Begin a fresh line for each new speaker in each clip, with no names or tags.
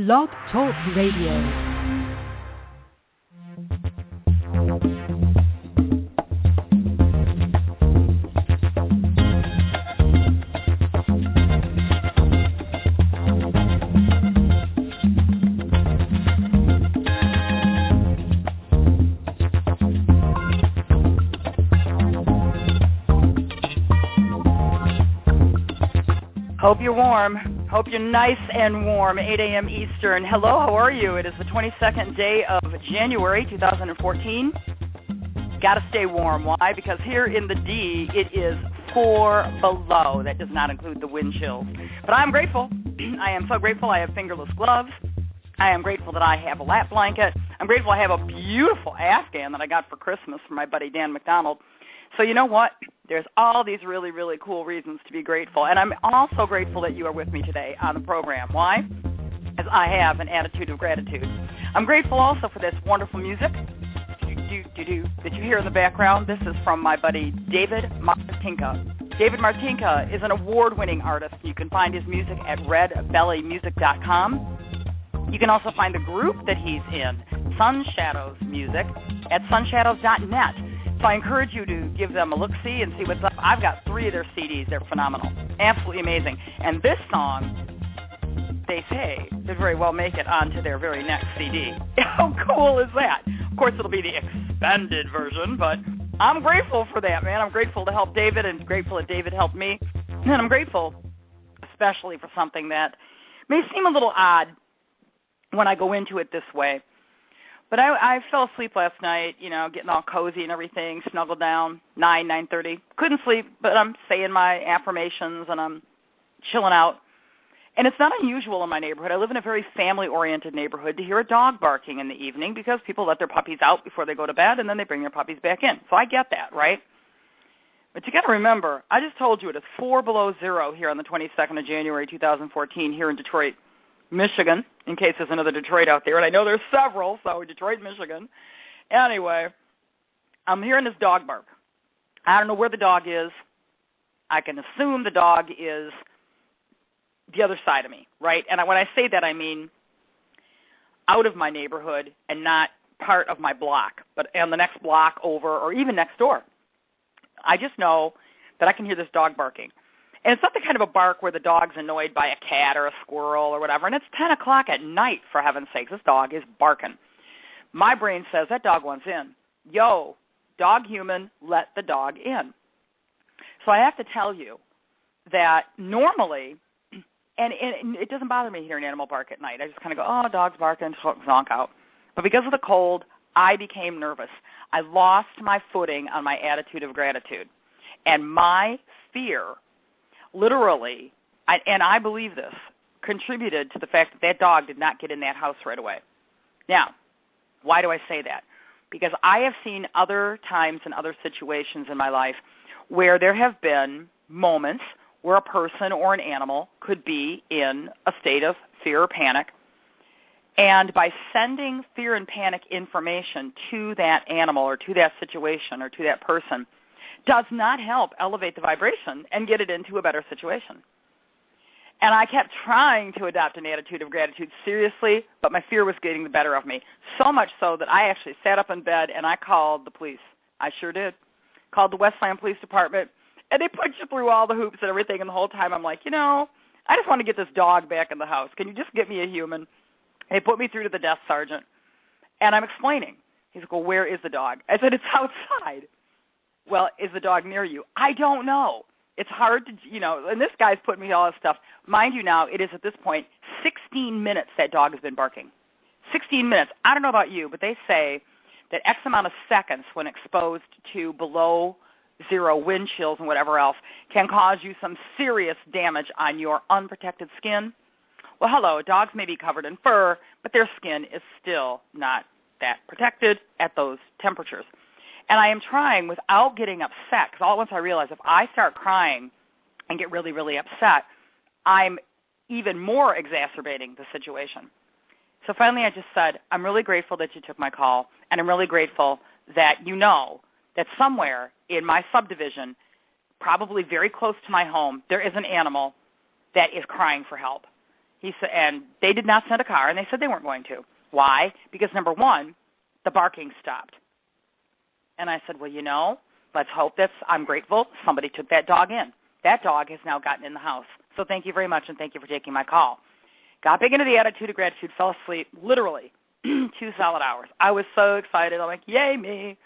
Blog Talk Radio.
Hope you're warm. Hope you're nice and warm. 8 a.m. Eastern. Hello, how are you? It is the 22nd day of January 2014. Got to stay warm. Why? Because here in the D, it is 4 below. That does not include the wind chills. But I'm grateful. I am so grateful I have fingerless gloves. I am grateful that I have a lap blanket. I'm grateful I have a beautiful Afghan that I got for Christmas from my buddy Dan McDonald. So you know what? There's all these really, really cool reasons to be grateful. And I'm also grateful that you are with me today on the program. Why? As I have an attitude of gratitude. I'm grateful also for this wonderful music that you hear in the background. This is from my buddy David Martinka. David Martinka is an award-winning artist. You can find his music at redbellymusic.com. You can also find the group that he's in, Sun Shadows Music, at sunshadows.net. So I encourage you to give them a look-see and see what's up. I've got 3 of their CDs. They're phenomenal. Absolutely amazing. And this song, they say, could very well make it onto their very next CD. How cool is that? Of course, it'll be the expanded version, but I'm grateful for that, man. I'm grateful to help David and grateful that David helped me. And I'm grateful especially for something that may seem a little odd when I go into it this way. But I fell asleep last night, getting all cozy and everything, snuggled down, 9:30. Couldn't sleep, but I'm saying my affirmations and I'm chilling out. And it's not unusual in my neighborhood. I live in a very family-oriented neighborhood to hear a dog barking in the evening because people let their puppies out before they go to bed and then they bring their puppies back in. So I get that, right? But you got to remember, I just told you it is 4 below zero here on the 22nd of January 2014 here in Detroit, Michigan, in case there's another Detroit out there, and I know there's several, so Detroit, Michigan. Anyway, I'm hearing this dog bark. I don't know where the dog is. I can assume the dog is the other side of me, right? And when I say that, I mean out of my neighborhood and not part of my block, but on the next block over or even next door. I just know that I can hear this dog barking. And it's not the kind of a bark where the dog's annoyed by a cat or a squirrel or whatever. And it's 10 o'clock at night, for heaven's sakes. This dog is barking. My brain says, that dog wants in. Yo, dog human, let the dog in. So I have to tell you that normally, and it doesn't bother me hearing an animal bark at night. I just kind of go, oh, dog's barking, zonk out. But because of the cold, I became nervous. I lost my footing on my attitude of gratitude. And my fear literally, and I believe this, contributed to the fact that dog did not get in that house right away. Now, why do I say that? Because I have seen other times and other situations in my life where there have been moments where a person or an animal could be in a state of fear or panic, and by sending fear and panic information to that animal or to that situation or to that person does not help elevate the vibration and get it into a better situation. And I kept trying to adopt an attitude of gratitude seriously, but my fear was getting the better of me. So much so that I actually sat up in bed and I called the police. I sure did. Called the Westland Police Department, and they put you through all the hoops and everything, and the whole time I'm like, I just want to get this dog back in the house. Can you just get me a human? They put me through to the desk sergeant, and I'm explaining. He's like, well, where is the dog? I said, it's outside. Well, is the dog near you? I don't know. It's hard to, and this guy's putting me all this stuff. Mind you now, it is at this point 16 minutes that dog has been barking. 16 minutes. I don't know about you, but they say that X amount of seconds when exposed to below zero wind chills and whatever else can cause you some serious damage on your unprotected skin. Well, hello, dogs may be covered in fur, but their skin is still not that protected at those temperatures. And I am trying without getting upset, because all at once I realize if I start crying and get really, really upset, I'm even more exacerbating the situation. So finally I just said, I'm really grateful that you took my call, and I'm really grateful that you know that somewhere in my subdivision, probably very close to my home, there is an animal that is crying for help. He said, and they did not send a car, and they said they weren't going to. Why? Because, number one, the barking stopped. And I said, well, let's hope I'm grateful somebody took that dog in. That dog has now gotten in the house. So thank you very much, and thank you for taking my call. Got big into the attitude of gratitude, fell asleep, literally 2 solid hours. I was so excited. I'm like, yay, me.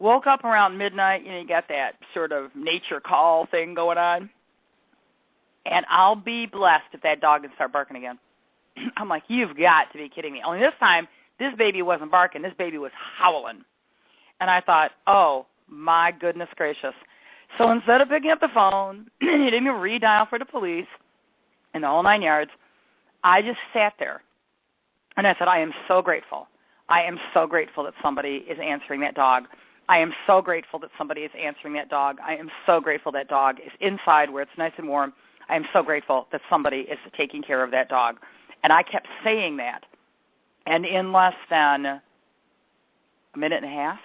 Woke up around midnight, you got that sort of nature call thing going on. And I'll be blessed if that dog can start barking again. I'm like, you've got to be kidding me. Only this time, this baby wasn't barking. This baby was howling. And I thought, oh, my goodness gracious. So instead of picking up the phone, he didn't even redial for the police and the whole 9 yards, I just sat there. And I said, I am so grateful. I am so grateful that somebody is answering that dog. I am so grateful that somebody is answering that dog. I am so grateful that dog is inside where it's nice and warm. I am so grateful that somebody is taking care of that dog. And I kept saying that. And in less than a minute and a half,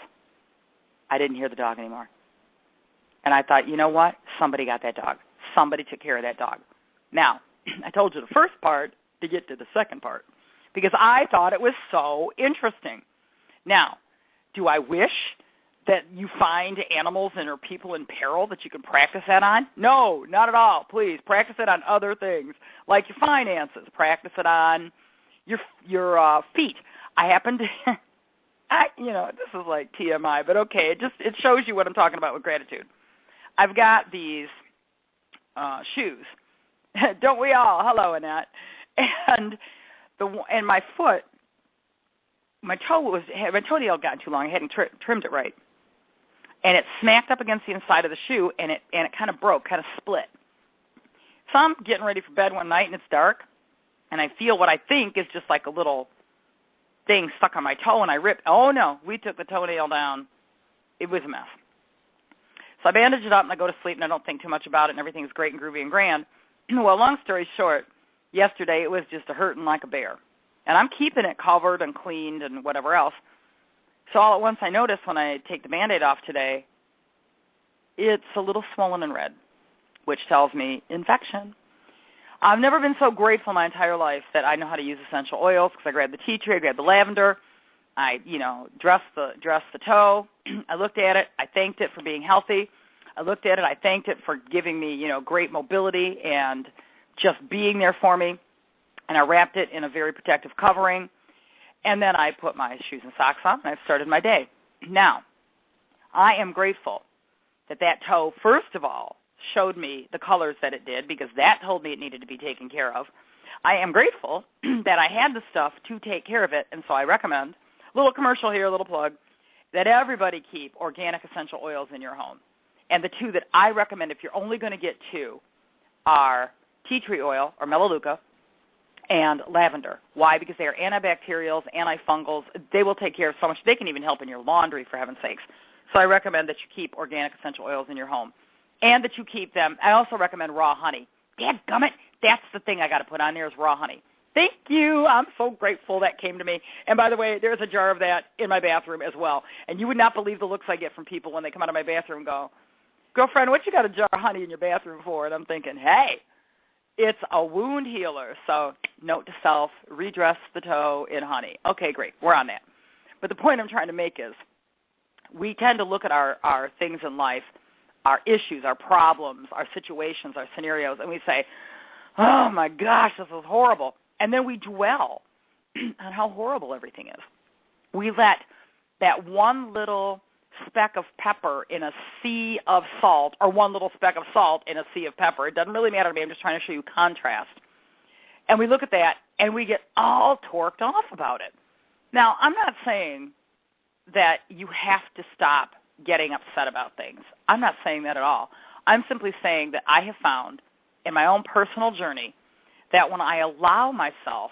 I didn't hear the dog anymore. And I thought, you know what? Somebody got that dog. Somebody took care of that dog. Now, I told you the first part to get to the second part because I thought it was so interesting. Now, do I wish that you find animals and or people in peril that you can practice that on? No, not at all. Please, practice it on other things, like your finances. Practice it on your feet. I happen to, this is like TMI, but okay, it shows you what I'm talking about with gratitude. I've got these shoes. Don't we all? Hello, Annette. And my foot, my toenail had gotten too long. I hadn't trimmed it right. And it smacked up against the inside of the shoe, and it kind of broke, kind of split. So I'm getting ready for bed one night, and it's dark, and I feel what I think is just like a little thing stuck on my toe, and I ripped. Oh, no, we took the toenail down. It was a mess. So I bandage it up, and I go to sleep, and I don't think too much about it, and everything's great and groovy and grand. Well, long story short, yesterday it was just a hurting like a bear. And I'm keeping it covered and cleaned and whatever else. So all at once I notice when I take the Band-Aid off today, it's a little swollen and red, which tells me infection. I've never been so grateful in my entire life that I know how to use essential oils because I grabbed the tea tree, I grabbed the lavender, I, dressed the toe. I looked at it. I thanked it for being healthy. I looked at it. I thanked it for giving me, great mobility and just being there for me. And I wrapped it in a very protective covering. And then I put my shoes and socks on, and I've started my day. Now, I am grateful that toe, first of all, showed me the colors that it did because that told me it needed to be taken care of. I am grateful that I had the stuff to take care of it, and so I recommend, a little commercial here, a little plug, that everybody keep organic essential oils in your home. And the two that I recommend, if you're only going to get two, are tea tree oil or melaleuca and lavender. Why? Because they are antibacterials, antifungals. They will take care of so much. They can even help in your laundry, for heaven's sakes. So I recommend that you keep organic essential oils in your home and that you keep them. I also recommend raw honey. Dadgummit, that's the thing I got to put on there is raw honey. Thank you. I'm so grateful that came to me. And by the way, there's a jar of that in my bathroom as well. And you would not believe the looks I get from people when they come out of my bathroom and go, girlfriend, what you got a jar of honey in your bathroom for? And I'm thinking, hey, it's a wound healer. So note to self, redress the toe in honey. Okay, great. We're on that. But the point I'm trying to make is we tend to look at our things in life, our issues, our problems, our situations, our scenarios, and we say, oh, my gosh, this is horrible. And then we dwell on how horrible everything is. We let that one little speck of pepper in a sea of salt, or one little speck of salt in a sea of pepper. It doesn't really matter to me. I'm just trying to show you contrast. And we look at that, and we get all torqued off about it. Now, I'm not saying that you have to stop getting upset about things. I'm not saying that at all. I'm simply saying that I have found in my own personal journey that when I allow myself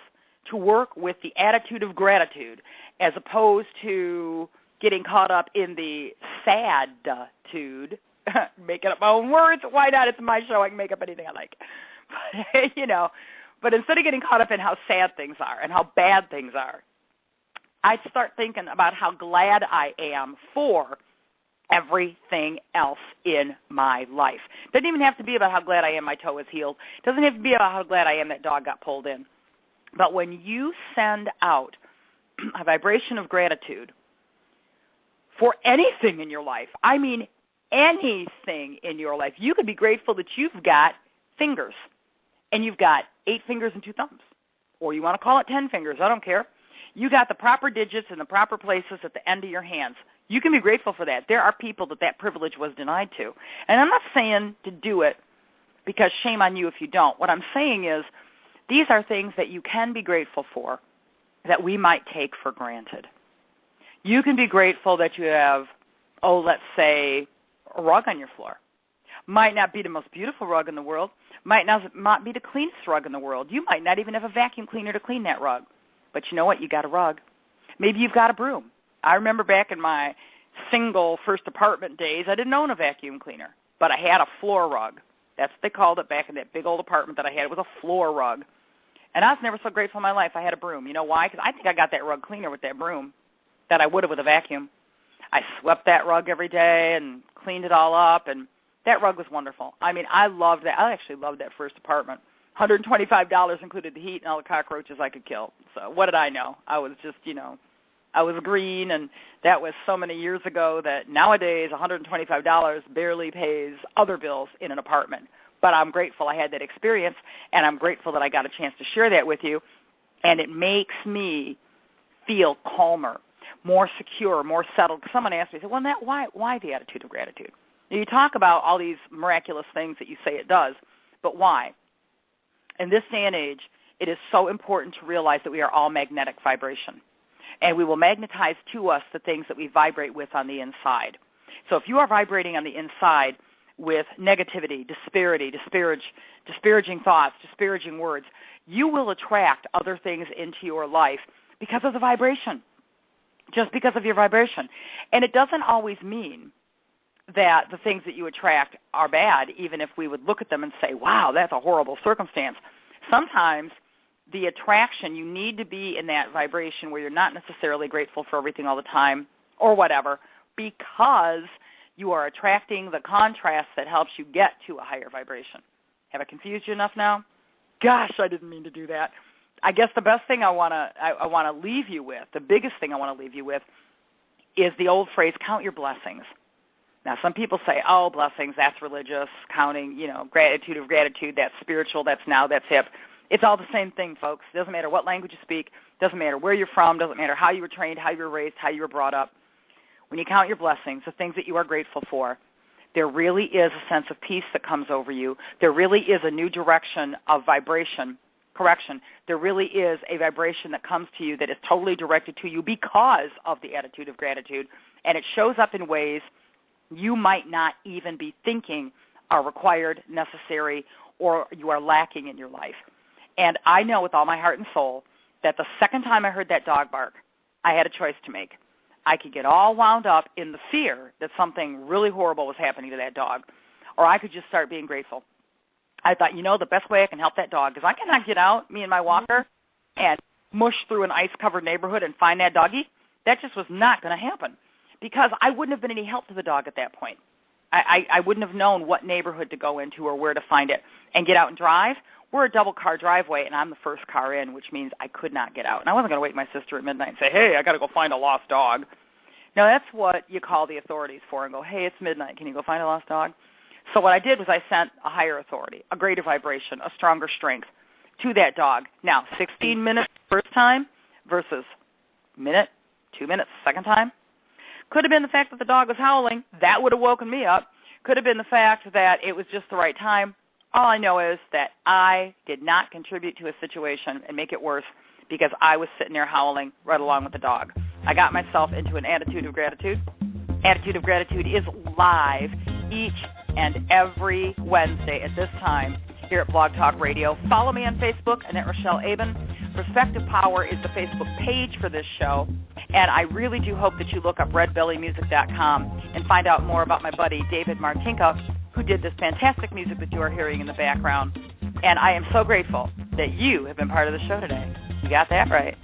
to work with the attitude of gratitude as opposed to getting caught up in the sad-tude, making up my own words, why not? It's my show. I can make up anything I like. But, but instead of getting caught up in how sad things are and how bad things are, I start thinking about how glad I am for everything else in my life. Doesn't even have to be about how glad I am my toe is healed. Doesn't have to be about how glad I am that dog got pulled in. But when you send out a vibration of gratitude for anything in your life, I mean anything in your life, you could be grateful that you've got fingers and you've got 8 fingers and 2 thumbs, or you want to call it 10 fingers, I don't care. You got the proper digits in the proper places at the end of your hands. You can be grateful for that. There are people that privilege was denied to. And I'm not saying to do it because shame on you if you don't. What I'm saying is these are things that you can be grateful for that we might take for granted. You can be grateful that you have, let's say, a rug on your floor. Might not be the most beautiful rug in the world. Might not be the cleanest rug in the world. You might not even have a vacuum cleaner to clean that rug. But you know what? You got a rug. Maybe you've got a broom. I remember back in my single first apartment days, I didn't own a vacuum cleaner, but I had a floor rug. That's what they called it back in that big old apartment that I had. It was a floor rug. And I was never so grateful in my life I had a broom. You know why? Because I think I got that rug cleaner with that broom that I would have with a vacuum. I swept that rug every day and cleaned it all up, and that rug was wonderful. I mean, I loved that. I actually loved that first apartment. $125 included the heat and all the cockroaches I could kill. So what did I know? I was just, I was green, and that was so many years ago that nowadays $125 barely pays other bills in an apartment. But I'm grateful I had that experience, and I'm grateful that I got a chance to share that with you, and it makes me feel calmer, more secure, more settled. Someone asked me, well, Annette, why the attitude of gratitude? You talk about all these miraculous things that you say it does, but why? In this day and age, it is so important to realize that we are all magnetic vibration, and we will magnetize to us the things that we vibrate with on the inside. So if you are vibrating on the inside with negativity, disparaging thoughts, disparaging words, you will attract other things into your life because of the vibration, just because of your vibration. And it doesn't always mean that the things that you attract are bad, even if we would look at them and say, wow, that's a horrible circumstance. Sometimes the attraction, you need to be in that vibration where you're not necessarily grateful for everything all the time or whatever, because you are attracting the contrast that helps you get to a higher vibration. Have I confused you enough now? Gosh, I didn't mean to do that. I guess the best thing I want to leave you with, the biggest thing I want to leave you with, is the old phrase, count your blessings. Now, some people say, oh, blessings, that's religious, counting, gratitude of gratitude, that's spiritual, that's now, that's hip. It's all the same thing, folks. It doesn't matter what language you speak, doesn't matter where you're from, doesn't matter how you were trained, how you were raised, how you were brought up. When you count your blessings, the things that you are grateful for, there really is a sense of peace that comes over you. There really is a new direction of vibration. Correction, there really is a vibration that comes to you that is totally directed to you because of the attitude of gratitude, and it shows up in ways you might not even be thinking are required, necessary, or you are lacking in your life. And I know with all my heart and soul that the second time I heard that dog bark, I had a choice to make. I could get all wound up in the fear that something really horrible was happening to that dog, or I could just start being grateful. I thought, the best way I can help that dog is I cannot get out, me and my walker, and mush through an ice-covered neighborhood and find that doggie. That just was not going to happen, because I wouldn't have been any help to the dog at that point. I wouldn't have known what neighborhood to go into or where to find it and get out and drive. We're a double-car driveway, and I'm the first car in, which means I could not get out. And I wasn't going to wake my sister at midnight and say, hey, I got to go find a lost dog. No, that's what you call the authorities for and go, hey, it's midnight. Can you go find a lost dog? So what I did was I sent a higher authority, a greater vibration, a stronger strength to that dog. Now, 16 minutes first time versus minute, 2 minutes second time. Could have been the fact that the dog was howling. That would have woken me up. Could have been the fact that it was just the right time. All I know is that I did not contribute to a situation and make it worse because I was sitting there howling right along with the dog. I got myself into an attitude of gratitude. Attitude of Gratitude is live each and every Wednesday at this time here at Blog Talk Radio. Follow me on Facebook, Annette Rochelle Aben. Perspective Power is the Facebook page for this show. And I really do hope that you look up redbellymusic.com and find out more about my buddy David Martinka, who did this fantastic music that you are hearing in the background. And I am so grateful that you have been part of the show today. You got that right.